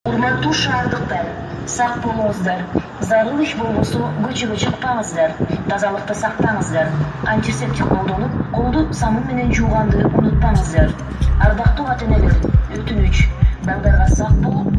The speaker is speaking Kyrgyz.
Урматтуу шаардыктар, сак болуңуздар. Зарыл иш болбосо көчөгө чыкпаңыздар. Тазалыкты сактаңыздар. Антисептик колдонуп, колду самын менен жууганды унутпаңыздар. Ардактуу ата-энелер, өтүнүч, балдарга сак болуп,